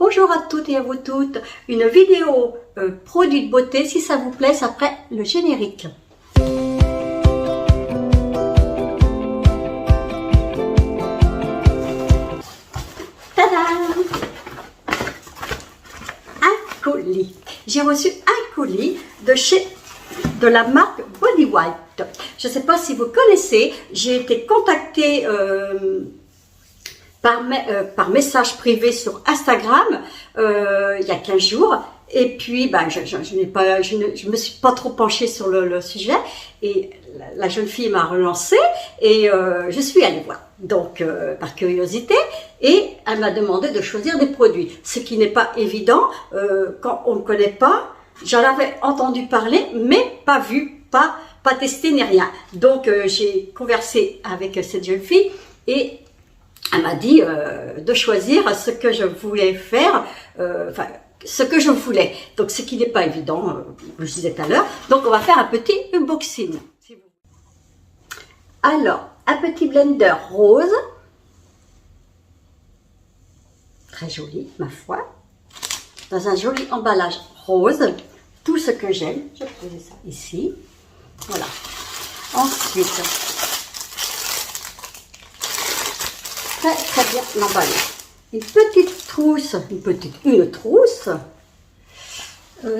Bonjour à toutes et à vous toutes, une vidéo produit de beauté, si ça vous plaît, après le générique. Tadam! Un colis. J'ai reçu un colis de la marque Body White. Je ne sais pas si vous connaissez, j'ai été contactée par message privé sur Instagram il y a 15 jours, et puis je me suis pas trop penchée sur le sujet, et la jeune fille m'a relancée et je suis allée voir, donc par curiosité, et elle m'a demandé de choisir des produits, ce qui n'est pas évident quand on ne connaît pas. J'en avais entendu parler mais pas vu, pas testé ni rien, donc j'ai conversé avec cette jeune fille et elle m'a dit de choisir ce que je voulais faire, ce que je voulais. Donc, ce qui n'est pas évident, comme je disais tout à l'heure. Donc, on va faire un petit unboxing. Alors, un petit blender rose. Très joli, ma foi. Dans un joli emballage rose. Tout ce que j'aime. Je vais poser ça ici. Voilà. Ensuite, très bien emballé. Une petite trousse, une trousse.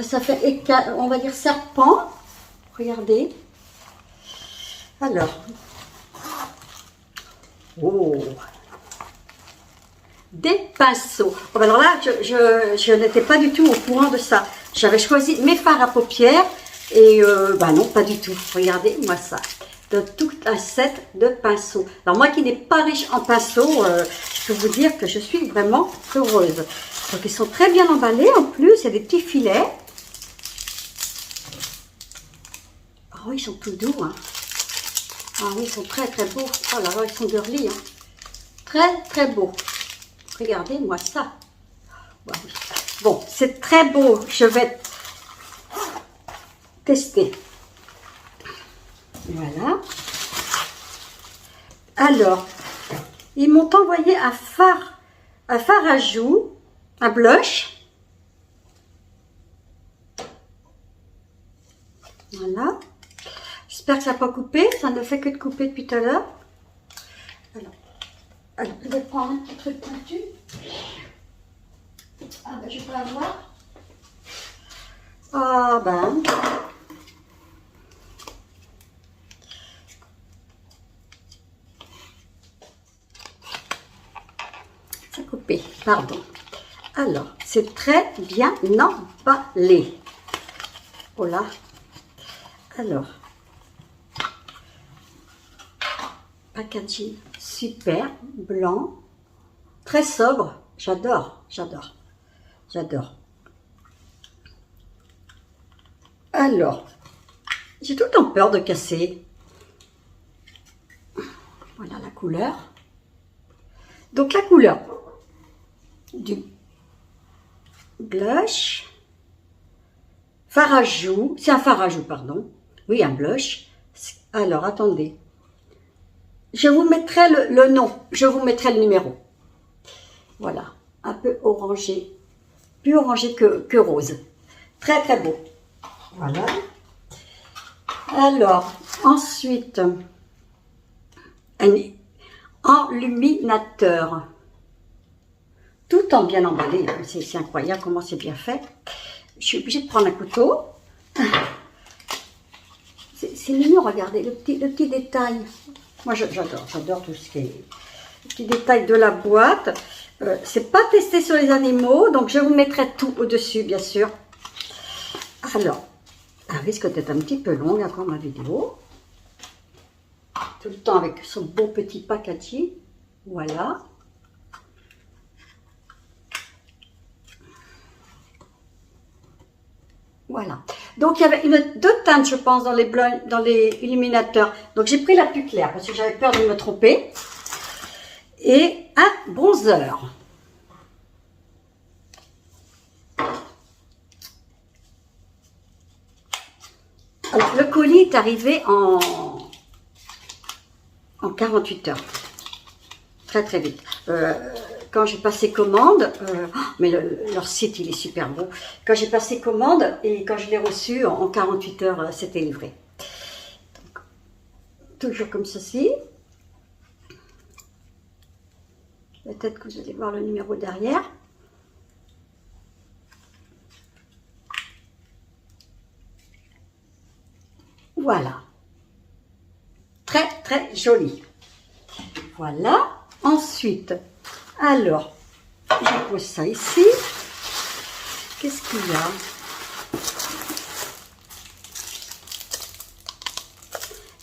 Ça fait, on va dire, serpent. Regardez. Alors. Oh. Des pinceaux. Oh, alors là, je n'étais pas du tout au courant de ça. J'avais choisi mes fards à paupières et non, pas du tout. Regardez-moi ça. De tout un set de pinceaux. Alors moi qui n'ai pas riche en pinceaux, je peux vous dire que je suis vraiment heureuse. Donc ils sont très bien emballés en plus, il y a des petits filets. Oh, ils sont tout doux, hein. Ah oui, ils sont très beaux. Oh là là, ils sont girly, hein. Très beaux. Regardez-moi ça. Bon, c'est très beau. Je vais tester. Voilà. Alors, ils m'ont envoyé un fard à joues, un blush. Voilà. J'espère que ça n'a pas coupé. Ça ne fait que de couper depuis tout à l'heure. Alors, je vais prendre un petit truc pointu. Ah ben, je peux avoir. Ah ben. Coupé, pardon. Alors, c'est très bien emballé. Oh là. Alors, packaging super, blanc, très sobre. J'adore. Alors, j'ai tout le temps peur de casser. Voilà la couleur. Donc la couleur du blush, fard à joues, c'est un fard à joues, pardon. Oui, un blush. Alors, attendez. Je vous mettrai le nom, je vous mettrai le numéro. Voilà, un peu orangé, plus orangé que rose. Très beau. Voilà. Alors, ensuite, un enluminateur. Tout en bien emballé, c'est incroyable comment c'est bien fait. Je suis obligée de prendre un couteau. C'est mignon, regardez, le petit détail. Moi j'adore tout ce qui est le petit détail de la boîte. C'est pas testé sur les animaux, donc je vous mettrai tout au-dessus, bien sûr. Alors, elle risque d'être un petit peu longue encore ma vidéo. Tout le temps avec son beau petit packaging. Voilà. Voilà. Donc, il y avait deux teintes, je pense, dans les illuminateurs. Donc, j'ai pris la plus claire parce que j'avais peur de me tromper. Et un bronzer. Alors, le colis est arrivé en 48 heures. Très vite. quand j'ai passé commande, mais leur site il est super beau, quand j'ai passé commande et quand je l'ai reçu en 48 heures, c'était livré. Donc, toujours comme ceci. Peut-être que vous allez voir le numéro derrière. Voilà. Très très joli. Voilà. Ensuite, alors, je pose ça ici. Qu'est-ce qu'il y a?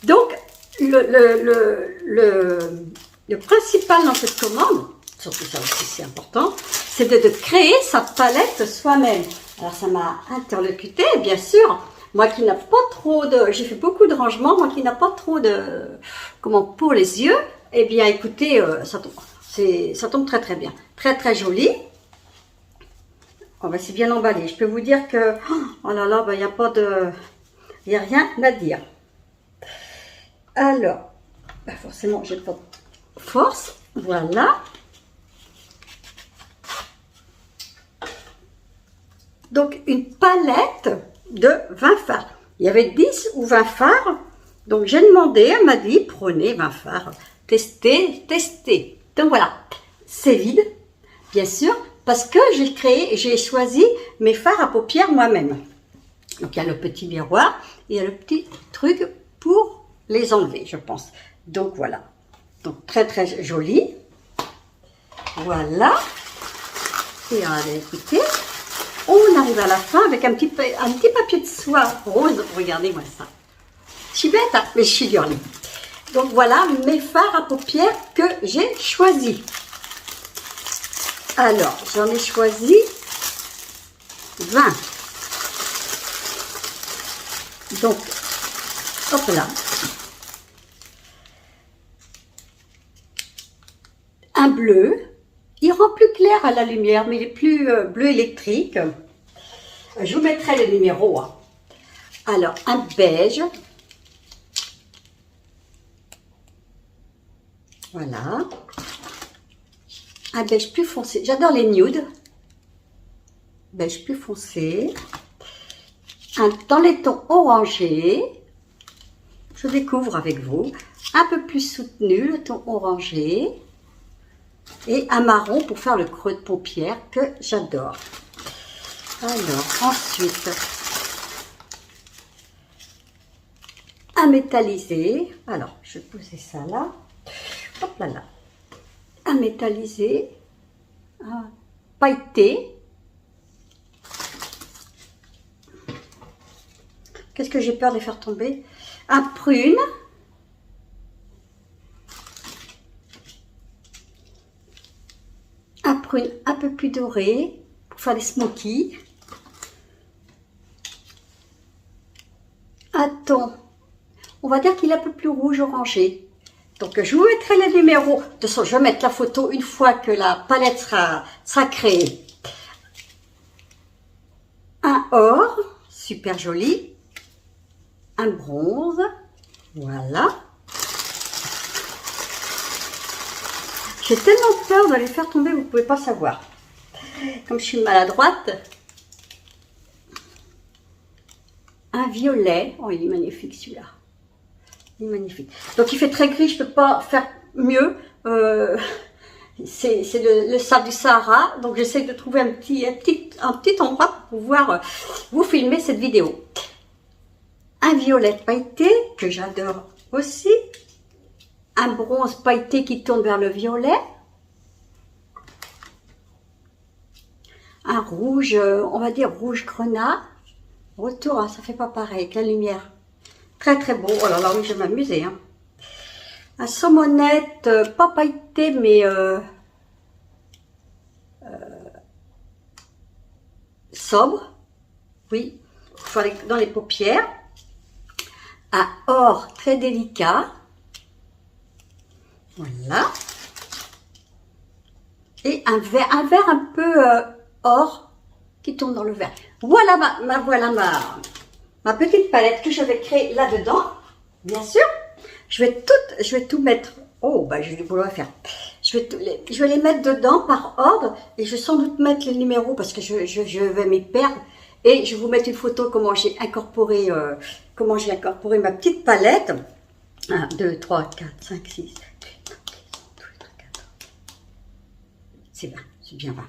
Donc, le principal dans cette commande, surtout ça aussi c'est important, c'est de créer sa palette soi-même. Alors ça m'a interlocuté, bien sûr. Moi qui n'a pas trop de... J'ai fait beaucoup de rangements, moi qui n'a pas trop de... Comment, pour les yeux, eh bien écoutez, ça tombe très très bien. Très très joli. Oh, ben, c'est bien emballé. Je peux vous dire que... Oh là là, il n'y a pas de... Il n'y a rien à dire. Alors, ben forcément, j'ai pas de force. Voilà. Donc, une palette de 20 fards. Il y avait 10 ou 20 fards. Donc, j'ai demandé, elle m'a dit, prenez 20 fards. Testez, testez. Donc, voilà. C'est vide, bien sûr, parce que j'ai choisi mes fards à paupières moi-même. Donc, il y a le petit miroir et il y a le petit truc pour les enlever, je pense. Donc, voilà. Donc, très, très joli. Voilà. Et allez, écoutez. On arrive à la fin avec un petit papier de soie rose. Regardez-moi ça. Je suis bête, hein, mais je suis girly. Donc voilà mes fards à paupières que j'ai choisis. Alors, j'en ai choisi 20. Donc, hop là. Un bleu. Il rend plus clair à la lumière, mais il est plus bleu électrique. Je vous mettrai les numéros. Hein. Alors, un beige. Voilà. Un beige plus foncé. J'adore les nudes. Beige plus foncé. Dans les tons orangés. Je découvre avec vous. Un peu plus soutenu, le ton orangé. Et un marron pour faire le creux de paupière que j'adore. Alors, ensuite, un métallisé. Alors, je vais poser ça là. Hop là là. Un métallisé. Un pailleté. Qu'est-ce que j'ai peur de les faire tomber? Un prune. Un prune un peu plus doré pour faire des smokies. Un ton, on va dire qu'il est un peu plus rouge orangé. Donc je vous mettrai les numéros. De toute façon, je vais mettre la photo une fois que la palette sera créée. Un or, super joli. Un bronze, voilà. J'ai tellement peur de les faire tomber, vous ne pouvez pas savoir. Comme je suis maladroite. Un violet. Oh, il est magnifique celui-là. Il est magnifique. Donc il fait très gris, je ne peux pas faire mieux. C'est le sable du Sahara. Donc j'essaie de trouver un petit endroit pour pouvoir vous filmer cette vidéo. Un violet pailleté, que j'adore aussi. Un bronze pailleté qui tourne vers le violet. Un rouge, on va dire rouge grenat. Retour, hein, ça fait pas pareil avec la lumière. Très très beau. Oh là là, oui, je vais m'amuser. Hein. Un saumonette, pas pailleté, mais sobre. Oui, il faut aller dans les paupières. Un or très délicat. Voilà. Et un vert un peu or qui tombe dans le vert. Voilà ma petite palette que je vais créer là-dedans. Bien sûr, je vais tout mettre. Oh, bah j'ai du boulot à faire. je vais les mettre dedans par ordre et je vais sans doute mettre les numéros parce que je vais m'y perdre. Et je vais vous mettre une photo comment j'ai incorporé ma petite palette. 1, 2, 3, 4, 5, 6, 7, 8, 9, 10, 12, 13, 14. C'est 20, c'est bien 20.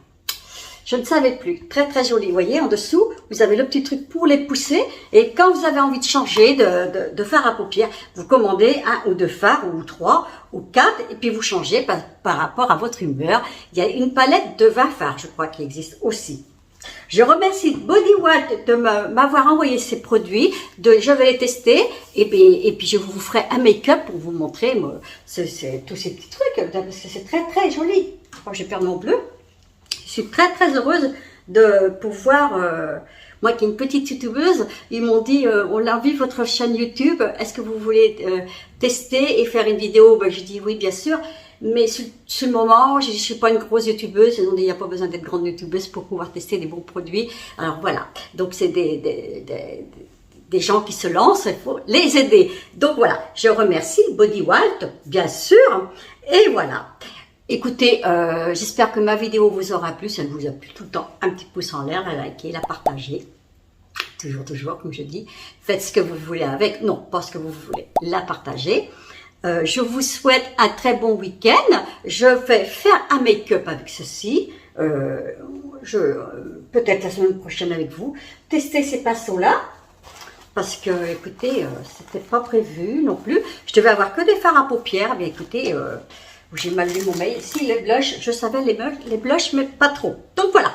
Je ne savais plus. Très très joli. Vous voyez, en dessous, vous avez le petit truc pour les pousser. Et quand vous avez envie de changer de fard à paupières, vous commandez 1 ou 2 fards, ou 3, ou 4, et puis vous changez par rapport à votre humeur. Il y a une palette de 20 fards, je crois, qui existe aussi. Je remercie Body Wild de m'avoir envoyé ces produits. Je vais les tester et puis je vous ferai un make-up pour vous montrer tous ces petits trucs parce que c'est très très joli. Oh, j'ai perdu mon bleu. Je suis très très heureuse de pouvoir, moi qui est une petite youtubeuse, ils m'ont dit on a vu votre chaîne YouTube, est-ce que vous voulez tester et faire une vidéo? Ben, j'ai dit oui bien sûr, mais sur le moment je ne suis pas une grosse youtubeuse, ils ont dit il n'y a pas besoin d'être grande youtubeuse pour pouvoir tester des bons produits. Alors voilà, donc c'est des gens qui se lancent, il faut les aider. Donc voilà, je remercie Body Wild bien sûr, et voilà. Écoutez, j'espère que ma vidéo vous aura plu. Si elle vous a plu, tout le temps, un petit pouce en l'air, la liker, la partager. Toujours, comme je dis. Faites ce que vous voulez avec. Non, pas ce que vous voulez. La partager. Je vous souhaite un très bon week-end. Je vais faire un make-up avec ceci. Peut-être la semaine prochaine avec vous. Tester ces pinceaux-là. Parce que, écoutez, c'était pas prévu non plus. Je devais avoir que des fards à paupières. Mais écoutez... j'ai mal lu mon mail. Si, les blushs, je savais les blushs, mais pas trop. Donc voilà.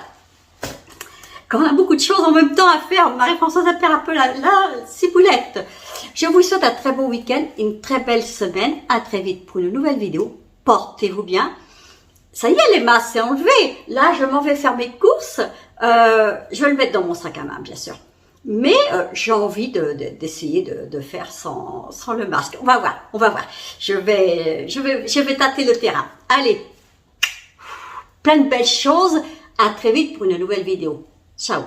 Quand on a beaucoup de choses en même temps à faire, Marie-Françoise perd un peu la ciboulette. Je vous souhaite un très bon week-end, une très belle semaine. À très vite pour une nouvelle vidéo. Portez-vous bien. Ça y est, les masques, c'est enlevé. Là, je m'en vais faire mes courses. Je vais le mettre dans mon sac à main, bien sûr. Mais j'ai envie d'essayer de faire sans le masque. On va voir. Je vais tâter le terrain. Allez, plein de belles choses. À très vite pour une nouvelle vidéo. Ciao.